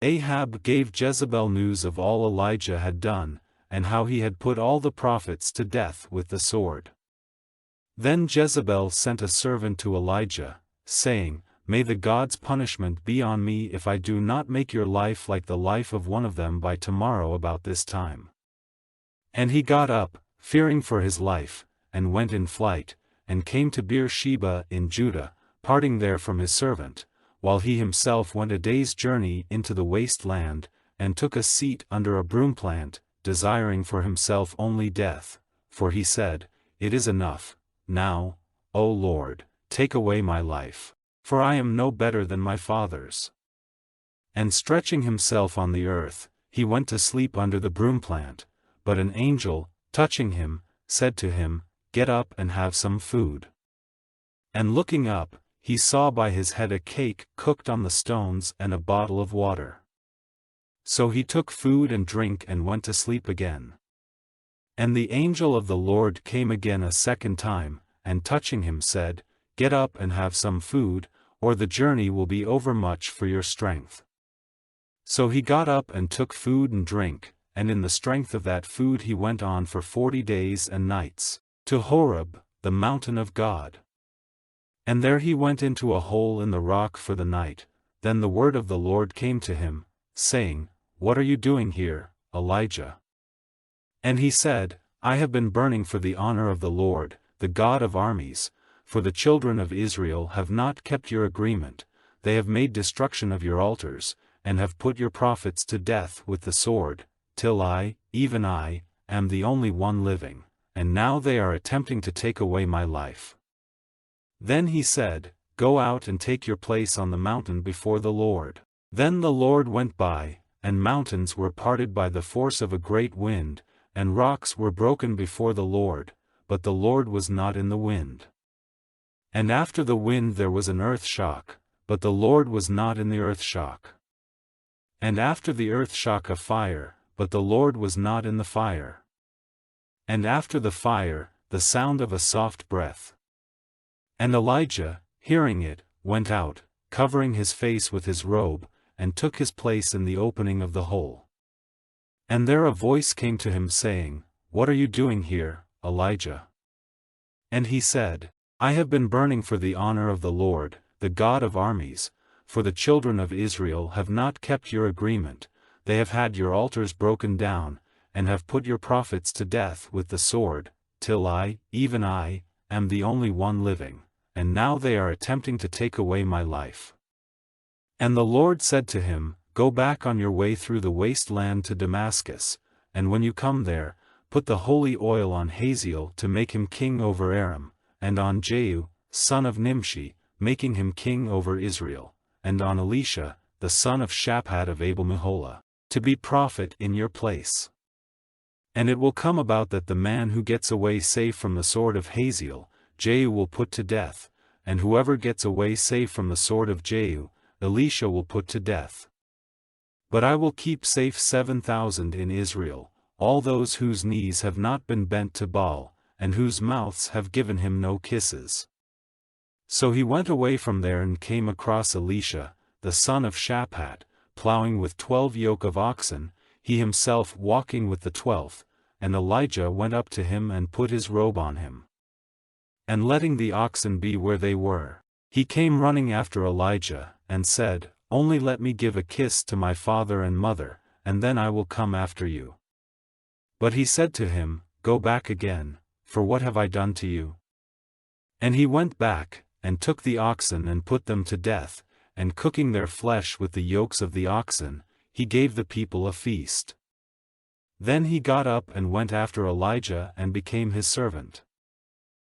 Ahab gave Jezebel news of all Elijah had done, and how he had put all the prophets to death with the sword. Then Jezebel sent a servant to Elijah, saying, "May the God's punishment be on me if I do not make your life like the life of one of them by tomorrow about this time." And he got up, fearing for his life, and went in flight, and came to Beersheba in Judah, parting there from his servant, while he himself went a day's journey into the waste land, and took a seat under a broom plant, desiring for himself only death, for he said, "It is enough, now, O Lord, take away my life, for I am no better than my fathers." And stretching himself on the earth, he went to sleep under the broom plant, but an angel, touching him, said to him, "Get up and have some food." And looking up, he saw by his head a cake cooked on the stones and a bottle of water. So he took food and drink and went to sleep again. And the angel of the Lord came again a second time, and touching him said, "Get up and have some food, or the journey will be overmuch for your strength." So he got up and took food and drink, and in the strength of that food he went on for 40 days and nights, to Horeb, the mountain of God. And there he went into a hole in the rock for the night. Then the word of the Lord came to him, saying, "What are you doing here, Elijah?" And he said, "I have been burning for the honor of the Lord, the God of armies, for the children of Israel have not kept your agreement, they have made destruction of your altars, and have put your prophets to death with the sword, till I, even I, am the only one living, and now they are attempting to take away my life." Then he said, "Go out and take your place on the mountain before the Lord." Then the Lord went by, and mountains were parted by the force of a great wind, and rocks were broken before the Lord, but the Lord was not in the wind. And after the wind there was an earth shock, but the Lord was not in the earth shock. And after the earth shock a fire, but the Lord was not in the fire. And after the fire, the sound of a soft breath. And Elijah, hearing it, went out, covering his face with his robe, and took his place in the opening of the hole. And there a voice came to him saying, "What are you doing here, Elijah?" And he said, "I have been burning for the honor of the Lord, the God of armies, for the children of Israel have not kept your agreement, they have had your altars broken down, and have put your prophets to death with the sword, till I, even I, am the only one living, and now they are attempting to take away my life." And the Lord said to him, "Go back on your way through the waste land to Damascus, and when you come there, put the holy oil on Hazael to make him king over Aram, and on Jehu, son of Nimshi, making him king over Israel, and on Elisha, the son of Shaphat of Abel-Meholah, to be prophet in your place. And it will come about that the man who gets away safe from the sword of Hazael, Jehu will put to death, and whoever gets away safe from the sword of Jehu, Elisha will put to death. But I will keep safe 7,000 in Israel, all those whose knees have not been bent to Baal, and whose mouths have given him no kisses." So he went away from there and came across Elisha, the son of Shaphat, plowing with 12 yoke of oxen, he himself walking with the 12th, and Elijah went up to him and put his robe on him. And letting the oxen be where they were, he came running after Elijah, and said, "Only let me give a kiss to my father and mother, and then I will come after you." But he said to him, "Go back again, for what have I done to you?" And he went back, and took the oxen and put them to death, and cooking their flesh with the yokes of the oxen, he gave the people a feast. Then he got up and went after Elijah and became his servant.